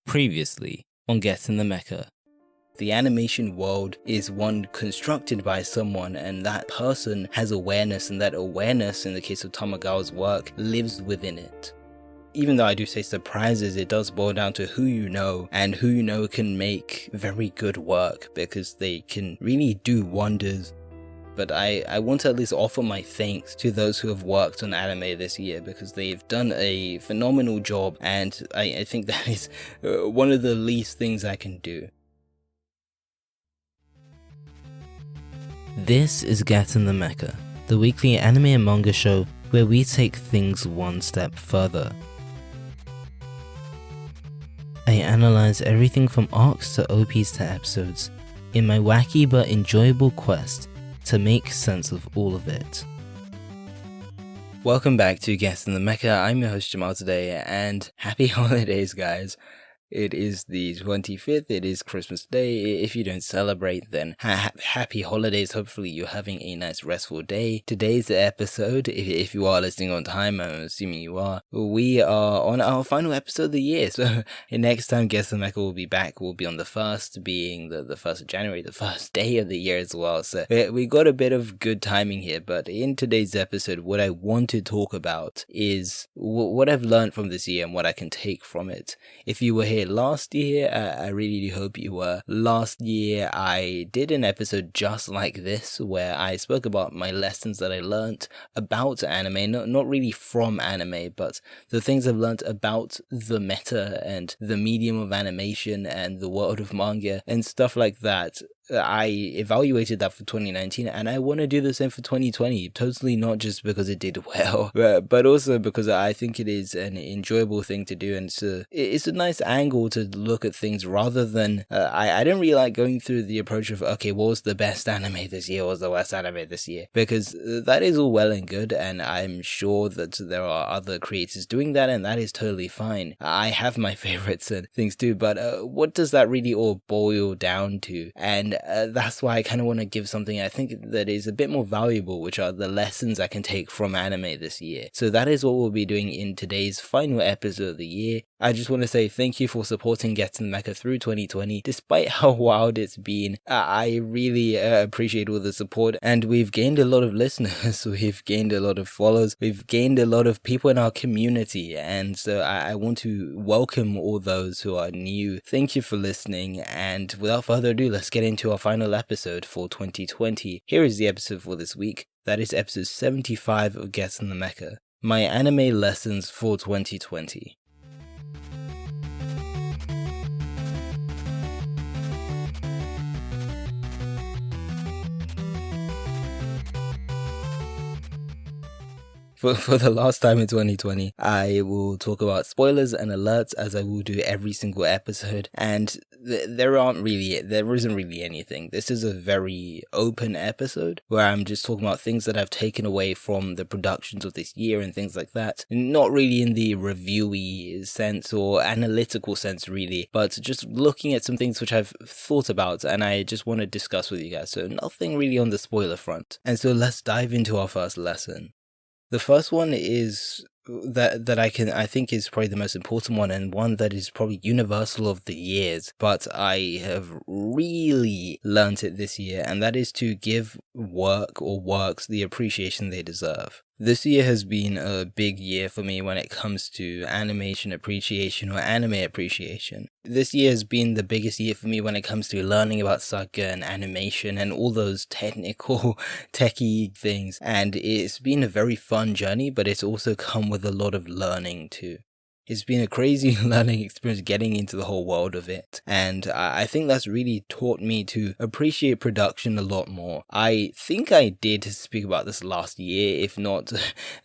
Previously on Get In The Mecha. The animation world is one constructed by someone, and that person has awareness, and that awareness, in the case of Tamagawa's work, lives within it. Even though I do say surprises, it does boil down to who you know, and who you know can make very good work, because they can really do wonders. But I want to at least offer my thanks to those who have worked on anime this year, because they've done a phenomenal job, and I think that is one of the least things I can do. This is Get In The Mecha, the weekly anime and manga show where we take things one step further. I analyze everything from arcs to OPs to episodes, in my wacky but enjoyable quest to make sense of all of it. Welcome back to Get In The Mecha. I'm your host Jamal today, and happy holidays, guys. It is the 25th, it is Christmas Day. If you don't celebrate, then happy holidays. Hopefully you're having a nice restful day. Today's episode, if you are listening on time, I'm assuming you are, we are on our final episode of the year. So next time Get In The Mecha will be back, will be on the 1st, being the 1st of January, the first day of the year as well. So we got a bit of good timing here. But in today's episode, what I want to talk about is what I've learned from this year and what I can take from it. If you were here last year, I really do hope you were. Last year I did an episode just like this where I spoke about my lessons that I learnt about anime, not really from anime, but the things I've learnt about the meta and the medium of animation and the world of manga and stuff like that. I evaluated that for 2019, and I want to do the same for 2020, totally not just because it did well, but also because I think it is an enjoyable thing to do, and it's a nice angle to look at things rather than, I don't really like going through the approach of, okay, what was the best anime this year, what was the worst anime this year, because that is all well and good, and I'm sure that there are other creators doing that, and that is totally fine. I have my favorites and things too, but what does that really all boil down to? And that's why I kind of want to give something I think that is a bit more valuable, which are the lessons I can take from anime this year. So that is what we'll be doing in today's final episode of the year. I just want to say thank you for supporting Get In The Mecha through 2020. Despite how wild it's been, I really appreciate all the support, and we've gained a lot of listeners, we've gained a lot of followers, we've gained a lot of people in our community, and so I want to welcome all those who are new. Thank you for listening, and without further ado, let's get into our final episode for 2020. Here is the episode for this week. That is episode 75 of Get In The Mecha, my anime lessons for 2020. For the last time in 2020, I will talk about spoilers and alerts, as I will do every single episode, and there isn't really anything. This is a very open episode where I'm just talking about things that I've taken away from the productions of this year and things like that. Not really in the reviewy sense or analytical sense really, but just looking at some things which I've thought about and I just want to discuss with you guys. So nothing really on the spoiler front. And so let's dive into our first lesson. The first one is that I think is probably the most important one, and one that is probably universal of the years, but I have really learnt it this year, and that is to give work or works the appreciation they deserve. This year has been a big year for me when it comes to animation appreciation or anime appreciation. This year has been the biggest year for me when it comes to learning about saga and animation and all those technical, techie things. And it's been a very fun journey, but it's also come with a lot of learning too. It's been a crazy learning experience getting into the whole world of it. And I think that's really taught me to appreciate production a lot more. I think I did speak about this last year. If not,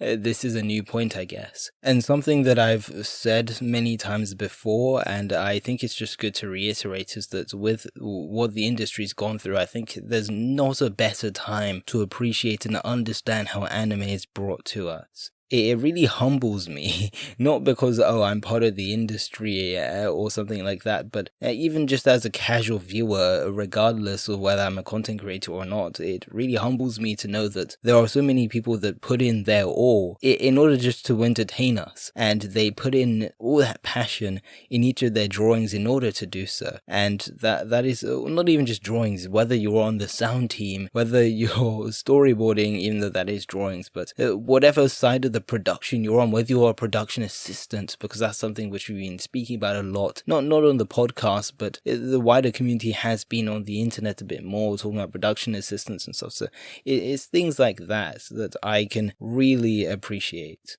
this is a new point, I guess. And something that I've said many times before, and I think it's just good to reiterate, is that with what the industry's gone through, I think there's not a better time to appreciate and understand how anime is brought to us. it really humbles me, not because, I'm part of the industry or something like that, but even just as a casual viewer, regardless of whether I'm a content creator or not, it really humbles me to know that there are so many people that put in their all in order just to entertain us, and they put in all that passion in each of their drawings in order to do so. And that is not even just drawings, whether you're on the sound team, whether you're storyboarding, even though that is drawings, but whatever side of the production you're on, whether you're a production assistant, because that's something which we've been speaking about a lot, not on the podcast, but the wider community has been on the internet a bit more, talking about production assistants and stuff. So it's things like that I can really appreciate.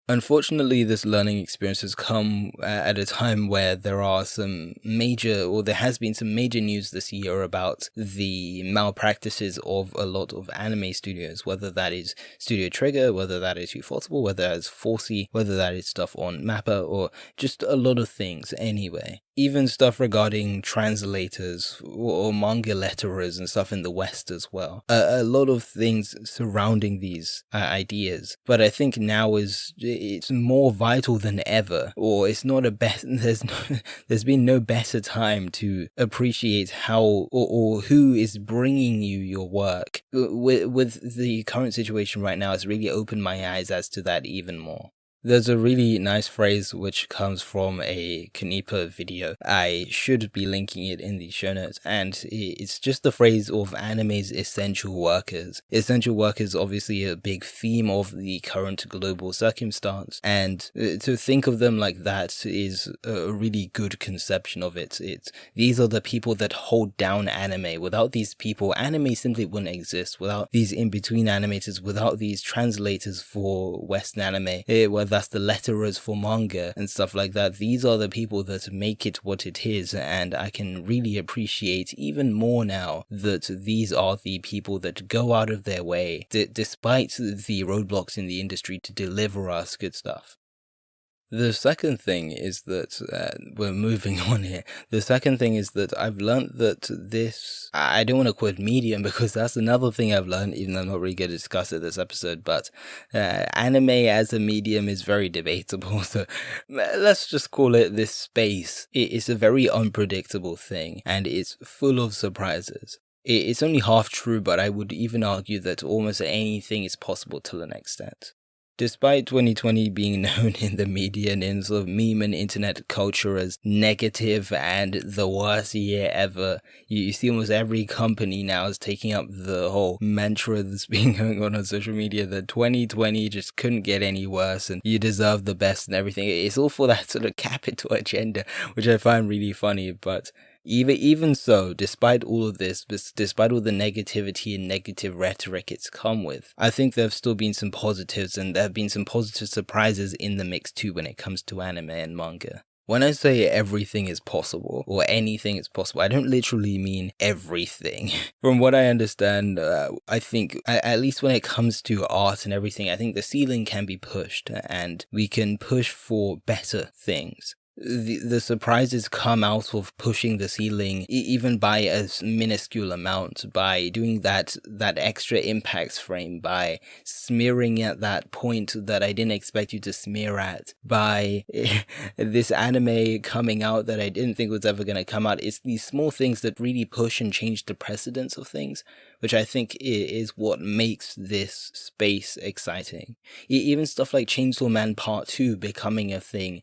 Unfortunately, this learning experience has come at a time where there has been some major news this year about the malpractices of a lot of anime studios, whether that is Studio Trigger, whether that is Ufotable, whether that is Forcey, whether that is stuff on Mappa, or just a lot of things anyway. Even stuff regarding translators or manga letterers and stuff in the West as well. A lot of things surrounding these ideas. But I think now it's more vital than ever, or it's not there's been no better time to appreciate how or who is bringing you your work. With the current situation right now, it's really opened my eyes as to that even more. There's a really nice phrase which comes from a Kanipa video. I should be linking it in the show notes, and it's just the phrase of anime's essential workers. Essential workers, obviously a big theme of the current global circumstance, and to think of them like that is a really good conception of it. These are the people that hold down anime. Without these people, anime simply wouldn't exist. Without these in-between animators, without these translators for Western anime, that's the letterers for manga and stuff like that. These are the people that make it what it is, and I can really appreciate even more now that these are the people that go out of their way, despite the roadblocks in the industry, to deliver us good stuff. The second thing is that, we're moving on here. The second thing is that I've learned that I don't want to quote medium because that's another thing I've learned, even though I'm not really going to discuss it this episode, but anime as a medium is very debatable, so let's just call it this space. It's a very unpredictable thing, and it's full of surprises. It's only half true, but I would even argue that almost anything is possible to an extent. Despite 2020 being known in the media and in sort of meme and internet culture as negative and the worst year ever, you see almost every company now is taking up the whole mantra that's been going on social media that 2020 just couldn't get any worse and you deserve the best and everything. It's all for that sort of capital agenda, which I find really funny, but even so, despite all of this, despite all the negativity and negative rhetoric it's come with, I think there have still been some positives, and there have been some positive surprises in the mix too when it comes to anime and manga. When I say everything is possible, or anything is possible, I don't literally mean everything. From what I understand, I think, at least when it comes to art and everything, I think the ceiling can be pushed, and we can push for better things. The surprises come out of pushing the ceiling even by a minuscule amount, by doing that extra impact frame, by smearing at that point that I didn't expect you to smear at, by this anime coming out that I didn't think was ever going to come out. It's these small things that really push and change the precedence of things, which I think is what makes this space exciting. Even stuff like Chainsaw Man Part 2 becoming a thing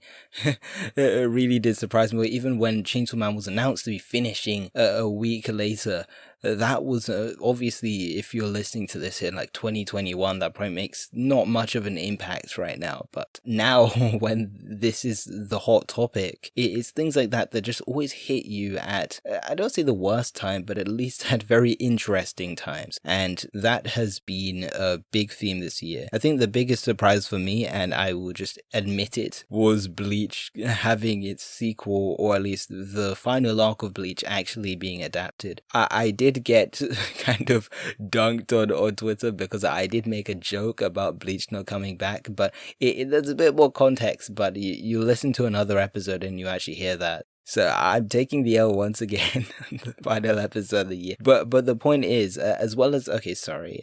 really did surprise me. Even when Chainsaw Man was announced to be finishing a week later, that was obviously, if you're listening to this in like 2021, that probably makes not much of an impact right now. But now, when this is the hot topic, it's things like that just always hit you at, I don't say the worst time, but at least at very interesting times. And that has been a big theme this year. I think the biggest surprise for me, and I will just admit it, was Bleach having its sequel, or at least the final arc of Bleach actually being adapted. I did get kind of dunked on Twitter because I did make a joke about Bleach not coming back, but there's a bit more context, but you listen to another episode and you actually hear that. So I'm taking the L once again, the final episode of the year. But the point is, as well as Inuyasha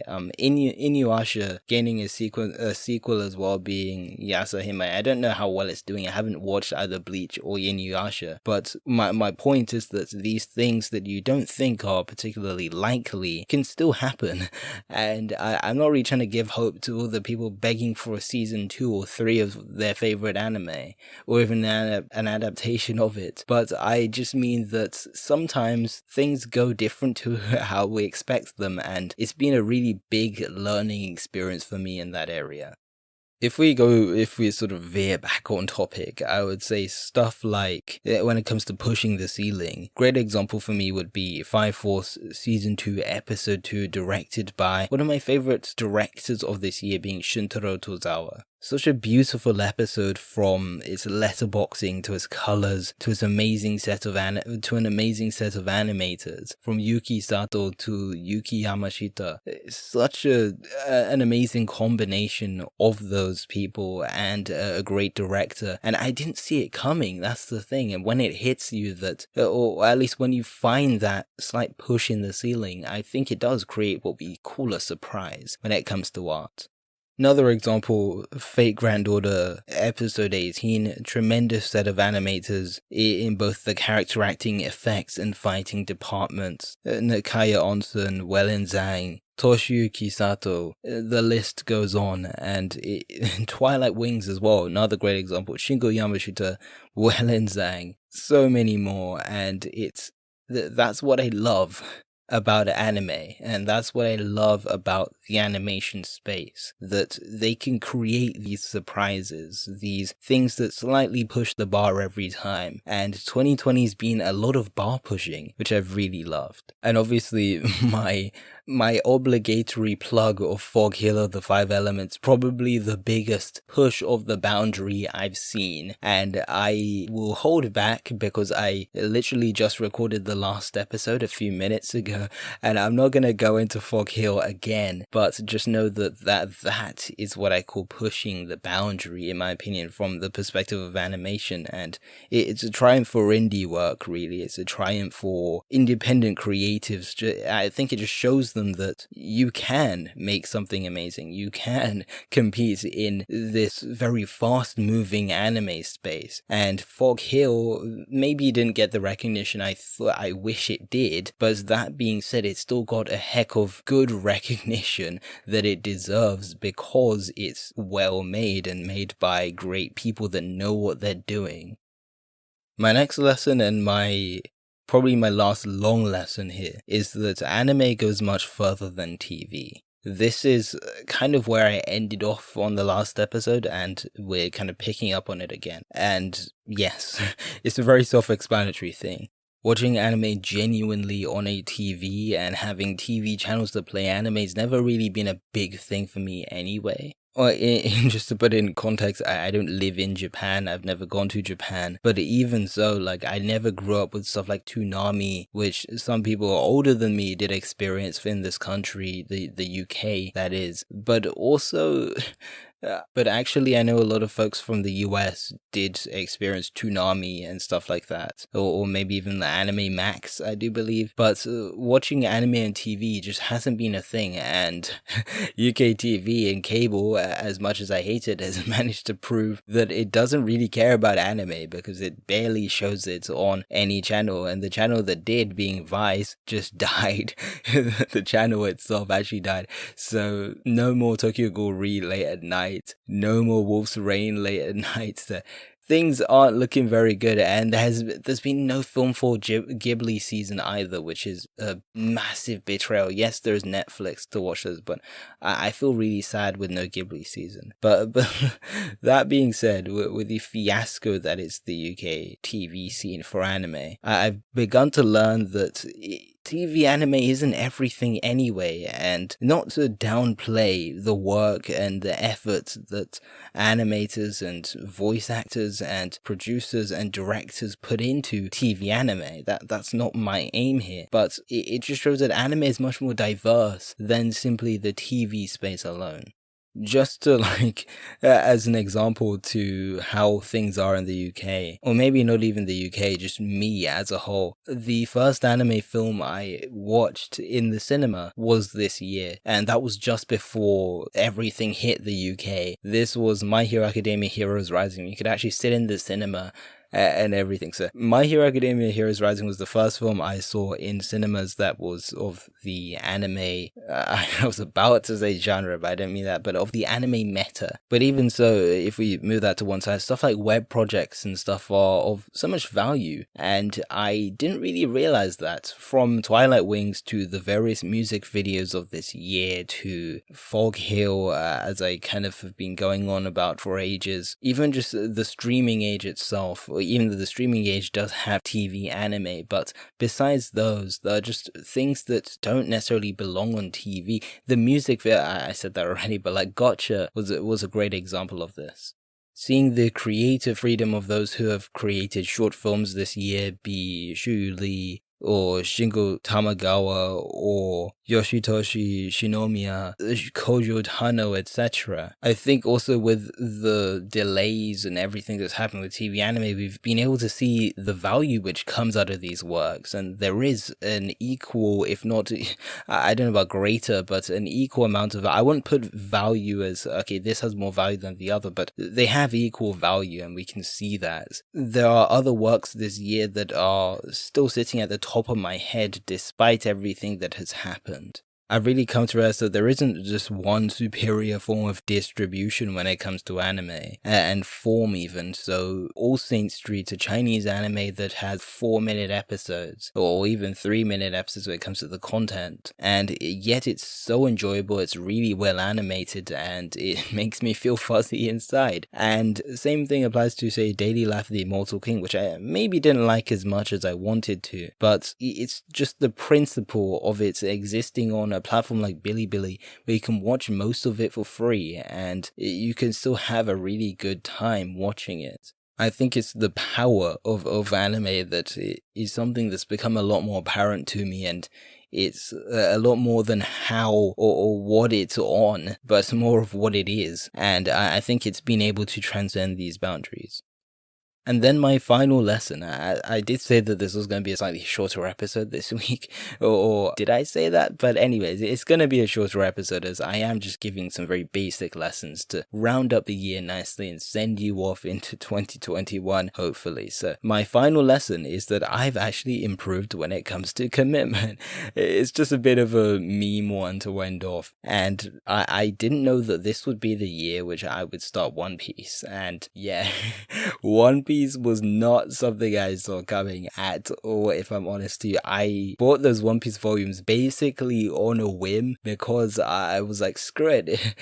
gaining a sequel as well, being Yasahime. I don't know how well it's doing. I haven't watched either Bleach or Inuyasha, but my point is that these things that you don't think are particularly likely can still happen, and I'm not really trying to give hope to all the people begging for a season 2 or 3 of their favorite anime, or even an adaptation of it, but I just mean that sometimes things go different to how we expect them, and it's been a really big learning experience for me in that area. If we sort of veer back on topic, I would say stuff like, when it comes to pushing the ceiling, great example for me would be Fire Force Season 2, Episode 2, directed by one of my favorite directors of this year, being Shuntaro Tozawa. Such a beautiful episode, from its letterboxing to its colors to its amazing set of animators, from Yuki Sato to Yuki Yamashita. It's such an amazing combination of those people, and a great director. And I didn't see it coming. That's the thing. And when it hits you, that, or at least when you find that slight push in the ceiling, I think it does create what we call a surprise when it comes to art. Another example, Fate Grand Order Episode 18, tremendous set of animators in both the character acting, effects, and fighting departments. Nakaya Onsen, Wellen Zhang, Toshiyuki Sato, the list goes on, and Twilight Wings as well, another great example, Shingo Yamashita, Wellen Zhang, so many more, and that's what I love about anime, and that's what I love about the animation space, that they can create these surprises, these things that slightly push the bar every time, and 2020's been a lot of bar pushing, which I've really loved. And obviously my obligatory plug of Fog Hill of the 5 Elements, probably the biggest push of the boundary I've seen, and I will hold back because I literally just recorded the last episode a few minutes ago, and I'm not gonna go into Fog Hill again, but just know that is what I call pushing the boundary, in my opinion, from the perspective of animation, and it's a triumph for indie work, really. It's a triumph for independent creatives. I think it just shows them that you can make something amazing. You can compete in this very fast-moving anime space. And Fog Hill maybe didn't get the recognition I wish it did, but that being said, it still got a heck of good recognition that it deserves, because it's well made and made by great people that know what they're doing. My next lesson, and probably my last long lesson here, is that anime goes much further than TV. This is kind of where I ended off on the last episode, and we're kind of picking up on it again. And yes, it's a very self-explanatory thing. Watching anime genuinely on a TV and having TV channels that play anime has never really been a big thing for me anyway. Well, just to put it in context, I don't live in Japan. I've never gone to Japan. But even so, I never grew up with stuff like Toonami, which some people older than me did experience in this country, the UK, that is. But also, but actually, I know a lot of folks from the US did experience Toonami and stuff like that, or maybe even the Anime Max, I do believe. But watching anime on TV just hasn't been a thing, and UK TV and cable, as much as I hate it, has managed to prove that it doesn't really care about anime, because it barely shows it on any channel, and the channel that did, being Vice, just died. The channel itself actually died. So no more Tokyo Ghoul Re late at night. No more Wolf's Rain late at night. Things aren't looking very good, and there's been no Film 4 Ghibli season either, which is a massive betrayal. Yes, there's Netflix to watch this, but I feel really sad with no Ghibli season. But that being said, with the fiasco that is the UK TV scene for anime, I've begun to learn that TV anime isn't everything anyway, and not to downplay the work and the effort that animators and voice actors and producers and directors put into TV anime. That's not my aim here, but it just shows that anime is much more diverse than simply the TV space alone. just to as an example to how things are in the UK, or maybe not even the UK, just me as a whole. The first anime film I watched in the cinema was this year, and that was just before everything hit the UK. This was My Hero Academia Heroes Rising. You could actually sit in the cinema and everything. So My Hero Academia Heroes Rising was the first film I saw in cinemas that was of the anime, I was about to say genre, but I didn't mean that, but of the anime meta. But even so, if we move that to one side, stuff like web projects and stuff are of so much value, and I didn't really realize that. From Twilight Wings to the various music videos of this year to Fog Hill, as I kind of have been going on about for ages, even just the streaming age itself, even though the streaming age does have TV anime, but besides those, there are just things that don't necessarily belong on TV. The music, I said that already, but like Gotcha was a great example of this. Seeing the creative freedom of those who have created short films this year, be Shu Lee, or Shingo Tamagawa, or Yoshitoshi Shinomiya, Kojo Tano, etc. I think also with the delays and everything that's happened with TV anime, we've been able to see the value which comes out of these works, and there is an equal, if not, I don't know about greater, but an equal amount of, I wouldn't put value as, okay, this has more value than the other, but they have equal value, and we can see that. There are other works this year that are still sitting at the top of my head despite everything that has happened. I've really come to realize that there isn't just one superior form of distribution when it comes to anime, and form even. So All Saints Street, a Chinese anime that has 4-minute episodes, or even 3-minute episodes when it comes to the content, and yet it's so enjoyable, it's really well animated, and it makes me feel fuzzy inside. And same thing applies to, say, Daily Life of the Immortal King, which I maybe didn't like as much as I wanted to, but it's just the principle of its existing on a platform like Bilibili, where you can watch most of it for free and you can still have a really good time watching it. I think it's the power of anime that is something that's become a lot more apparent to me, and it's a lot more than how or what it's on, but more of what it is, and I think it's been able to transcend these boundaries. And then my final lesson, I did say that this was going to be a slightly shorter episode this week, or did I say that? But anyways, it's going to be a shorter episode as I am just giving some very basic lessons to round up the year nicely and send you off into 2021, hopefully. So my final lesson is that I've actually improved when it comes to commitment. It's just a bit of a meme one to end off. And I didn't know that this would be the year which I would start One Piece. And yeah, One Piece was not something I saw coming at all, if I'm honest with you. I bought those One Piece volumes basically on a whim because I was like, screw it.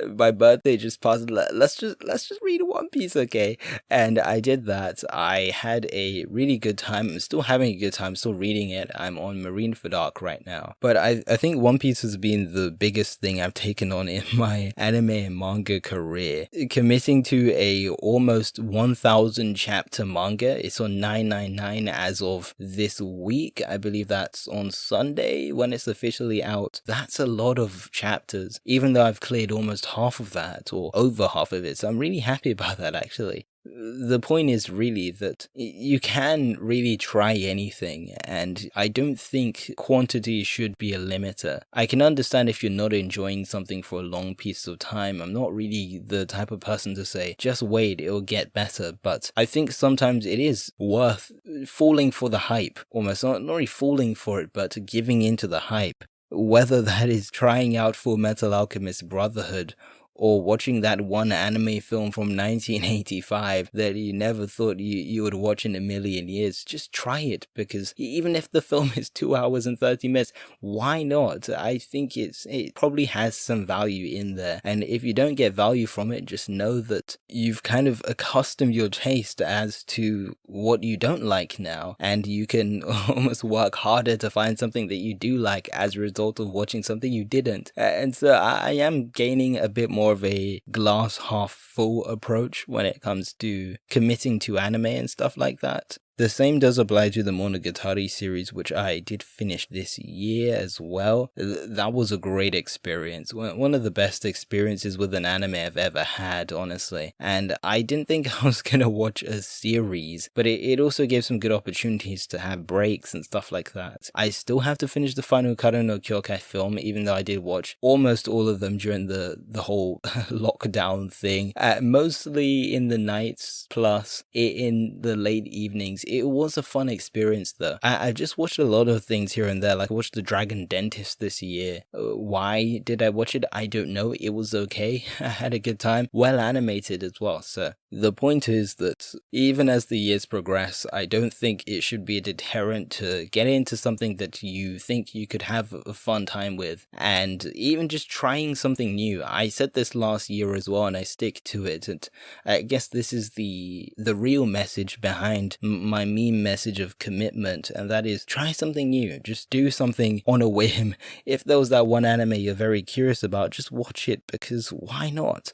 My birthday just passed. Let's just read One Piece, okay? And I did that. I had a really good time. I'm still having a good time, still reading it. I'm on Marine for Dark right now. But I think One Piece has been the biggest thing I've taken on in my anime and manga career. Committing to a almost 1,000 chapter manga. It's on 999 as of this week. I believe that's on Sunday when it's officially out. That's a lot of chapters, even though I've cleared almost half of that, or over half of it, so I'm really happy about that actually. The point is really that you can really try anything, and I don't think quantity should be a limiter. I can understand if you're not enjoying something for a long piece of time. I'm not really the type of person to say, just wait, it'll get better, but I think sometimes it is worth falling for the hype, almost, not really falling for it, but giving into the hype. Whether that is trying out Full Metal Alchemist Brotherhood, or watching that one anime film from 1985 that you never thought you would watch in a million years, just try it, because even if the film is 2 hours and 30 minutes, why not? I think it probably has some value in there, and if you don't get value from it, just know that you've kind of accustomed your taste as to what you don't like now, and you can almost work harder to find something that you do like as a result of watching something you didn't. And so I am gaining a bit more of a glass half full approach when it comes to committing to anime and stuff like that. The same does apply to the Monogatari series, which I did finish this year as well. That was a great experience. One of the best experiences with an anime I've ever had, honestly. And I didn't think I was going to watch a series, but it also gave some good opportunities to have breaks and stuff like that. I still have to finish the final Karo no Kyokai film, even though I did watch almost all of them during the whole lockdown thing. Mostly in the nights, plus in the late evenings. It was a fun experience though. I've just watched a lot of things here and there, like I watched The Dragon Dentist this year. Why did I watch it? I don't know. It was okay. I had a good time. Well animated as well. So the point is that even as the years progress, I don't think it should be a deterrent to get into something that you think you could have a fun time with, and even just trying something new. I said this last year as well, and I stick to it. And I guess this is the real message behind my meme message of commitment, and that is try something new. Just do something on a whim. If there was that one anime you're very curious about, just watch it, because why not?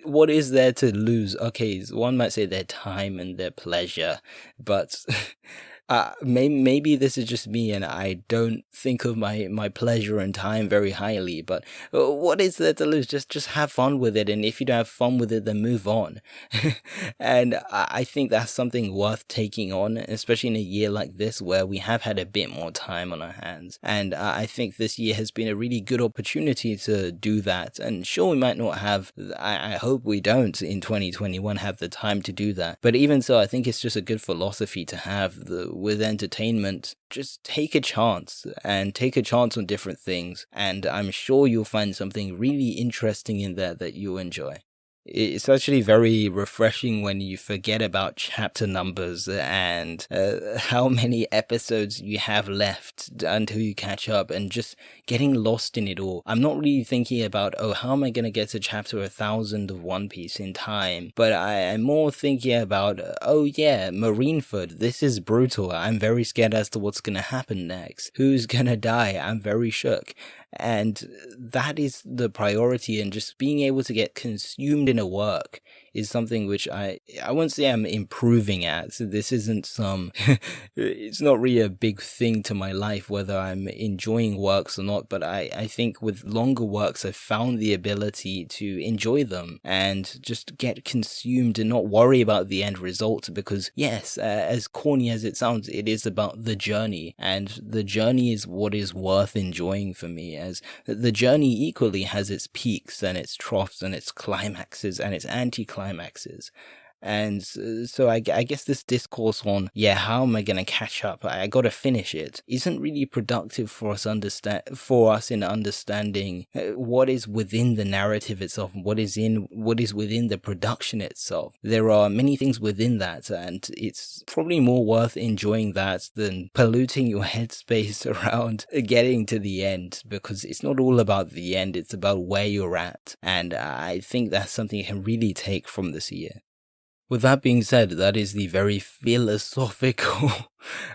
What is there to lose? Okay, one might say their time and their pleasure, but maybe this is just me and I don't think of my pleasure and time very highly, but what is there to lose? Just have fun with it, and if you don't have fun with it, then move on. And I think that's something worth taking on, especially in a year like this where we have had a bit more time on our hands. And I think this year has been a really good opportunity to do that. And sure, we might not have, I hope we don't in 2021 have the time to do that, but even so, I think it's just a good philosophy to have with entertainment. Just take a chance on different things, and I'm sure you'll find something really interesting in there that you'll enjoy. It's actually very refreshing when you forget about chapter numbers and how many episodes you have left until you catch up, and just getting lost in it all. I'm not really thinking about, how am I going to get to chapter 1000 of One Piece in time? But I'm more thinking about, Marineford, this is brutal. I'm very scared as to what's going to happen next. Who's going to die? I'm very shook. And that is the priority, and just being able to get consumed in a work is something which I wouldn't say I'm improving at. So this isn't it's not really a big thing to my life whether I'm enjoying works or not, but I think with longer works I've found the ability to enjoy them and just get consumed and not worry about the end result, because yes, as corny as it sounds, it is about the journey, and the journey is what is worth enjoying for me, as the journey equally has its peaks and its troughs and its climaxes and its anti-climaxes. And so I guess this discourse on, how am I going to catch up? I got to finish it, isn't really productive for us in understanding what is within the narrative itself, what is within the production itself. There are many things within that, and it's probably more worth enjoying that than polluting your headspace around getting to the end, because it's not all about the end, it's about where you're at. And I think that's something you can really take from this year. With that being said, that is the very philosophical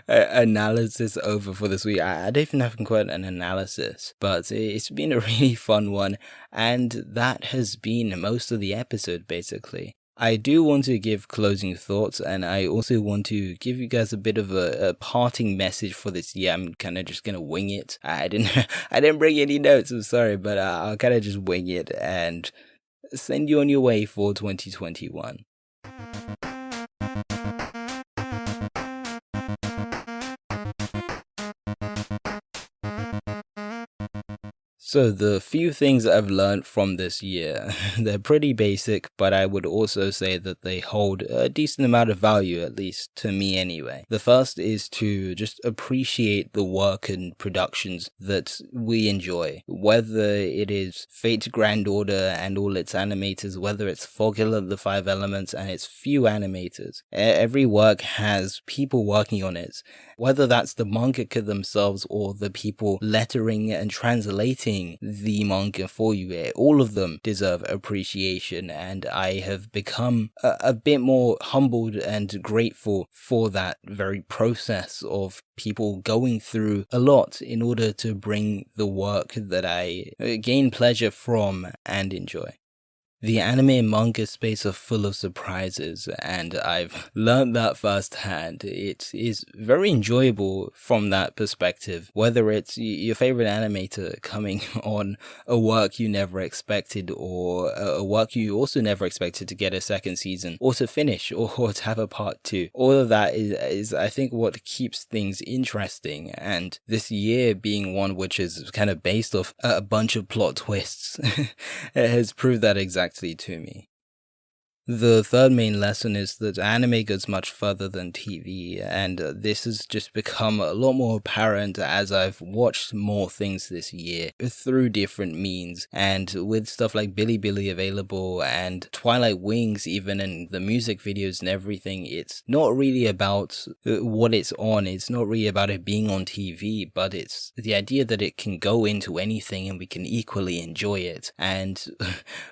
analysis over for this week. I don't even have quite an analysis, but it's been a really fun one, and that has been most of the episode, basically. I do want to give closing thoughts, and I also want to give you guys a bit of a parting message for this year. I'm kind of just going to wing it. I didn't bring any notes, I'm sorry, but I'll kind of just wing it and send you on your way for 2021. So the few things that I've learned from this year, they're pretty basic, but I would also say that they hold a decent amount of value, at least to me anyway. The first is to just appreciate the work and productions that we enjoy, whether it is Fate Grand Order and all its animators, whether it's Fogilla the Five Elements and its few animators. Every work has people working on it, whether that's the mangaka themselves or the people lettering and translating the manga for you. All of them deserve appreciation, and I have become a bit more humbled and grateful for that very process of people going through a lot in order to bring the work that I gain pleasure from and enjoy. The anime and manga space are full of surprises, and I've learned that firsthand. It is very enjoyable from that perspective, whether it's your favorite animator coming on a work you never expected, or a work you also never expected to get a second season, or to finish, or to have a part 2. All of that is I think, what keeps things interesting, and this year being one which is kind of based off a bunch of plot twists has proved that exactly to me. The third main lesson is that anime goes much further than TV, and this has just become a lot more apparent as I've watched more things this year through different means, and with stuff like Bilibili available and Twilight Wings even, and the music videos and everything. It's not really about what it's on, it's not really about it being on TV, but it's the idea that it can go into anything and we can equally enjoy it. And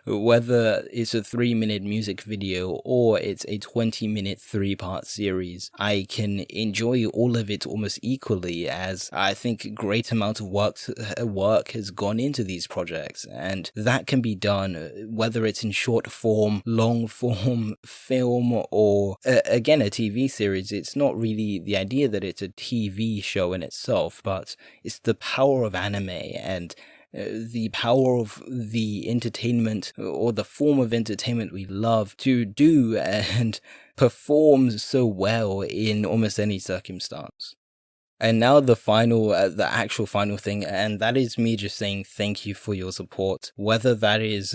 whether it's a 3-minute music video or it's a 20-minute 3-part series, I can enjoy all of it almost equally, as I think a great amount of work has gone into these projects, and that can be done whether it's in short form, long form, film, or again a TV series. It's not really the idea that it's a TV show in itself, but it's the power of anime and the power of the entertainment, or the form of entertainment we love to do and perform so well in almost any circumstance. And now the actual final thing, and that is me just saying thank you for your support. Whether that is,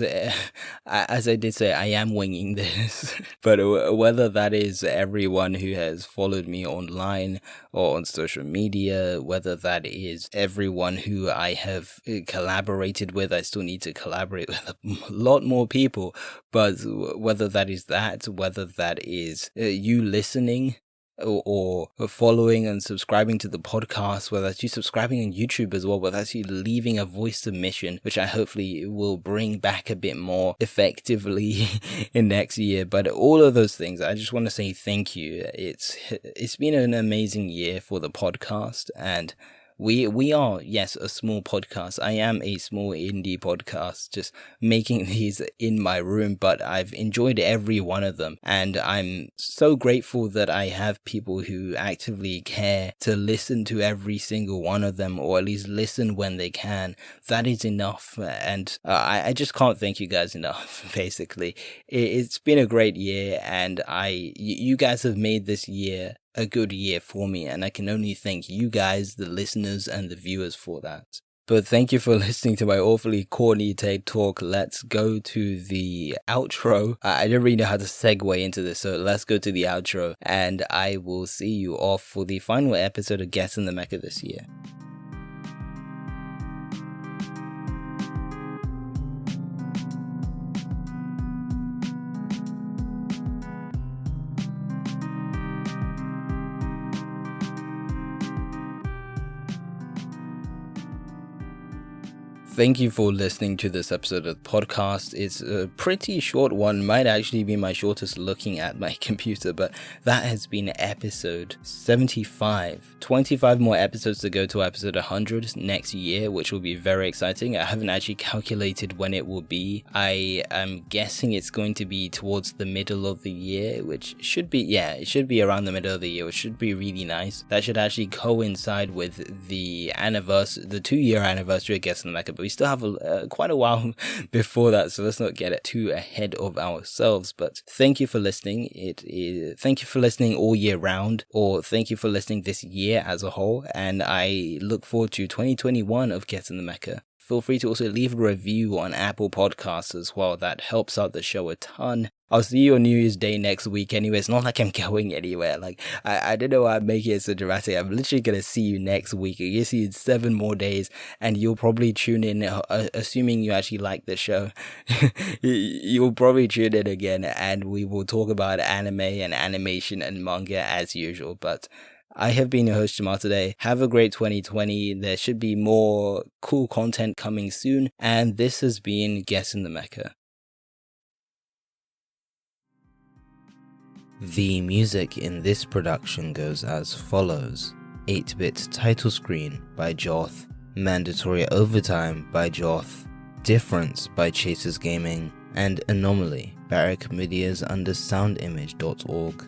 as I did say, I am winging this, but whether that is everyone who has followed me online or on social media, whether that is everyone who I have collaborated with. I still need to collaborate with a lot more people, but whether that is whether that is you listening, or following and subscribing to the podcast, whether that's you subscribing on YouTube as well, whether that's you leaving a voice submission, which I hopefully will bring back a bit more effectively in next year. But all of those things, I just want to say thank you. It's been an amazing year for the podcast, and we are, yes, a small podcast. I am a small indie podcast, just making these in my room, but I've enjoyed every one of them. And I'm so grateful that I have people who actively care to listen to every single one of them, or at least listen when they can. That is enough. And I just can't thank you guys enough, basically. It's been a great year, and you guys have made this year a good year for me, and I can only thank you guys, the listeners and the viewers, for that. But thank you for listening to my awfully corny TED talk. Let's go to the outro. I don't really know how to segue into this, so let's go to the outro, and I will see you off for the final episode of Get In The Mecha this year. Thank you for listening to this episode of the podcast. It's a pretty short one, might actually be my shortest looking at my computer, but that has been episode 75. 25 more episodes to go to episode 100 next year, which will be very exciting. I haven't actually calculated when it will be. I am guessing it's going to be towards the middle of the year, which should be, it should be around the middle of the year, which should be really nice. That should actually coincide with the 2-year anniversary of Get In The Mecha, but we still have quite a while before that, so let's not get it too ahead of ourselves. But thank you for listening. Thank you for listening all year round, or thank you for listening this year as a whole, and I look forward to 2021 of Get In The Mecha. Feel free to also leave a review on Apple Podcasts as well. That helps out the show a ton. I'll see you on New Year's Day next week anyway. It's not like I'm going anywhere. Like, I don't know why I'm making it so dramatic. I'm literally going to see you next week. I guess in 7 more days, and you'll probably tune in, assuming you actually like the show. You'll probably tune in again, and we will talk about anime and animation and manga as usual. But I have been your host, Jamal, today. Have a great 2020. There should be more cool content coming soon. And this has been Get In The Mecha. The music in this production goes as follows: 8-bit title screen by Joth, mandatory overtime by Joth, difference by Chasersgaming, and Anomaly, Barrack Media's under soundimage.org,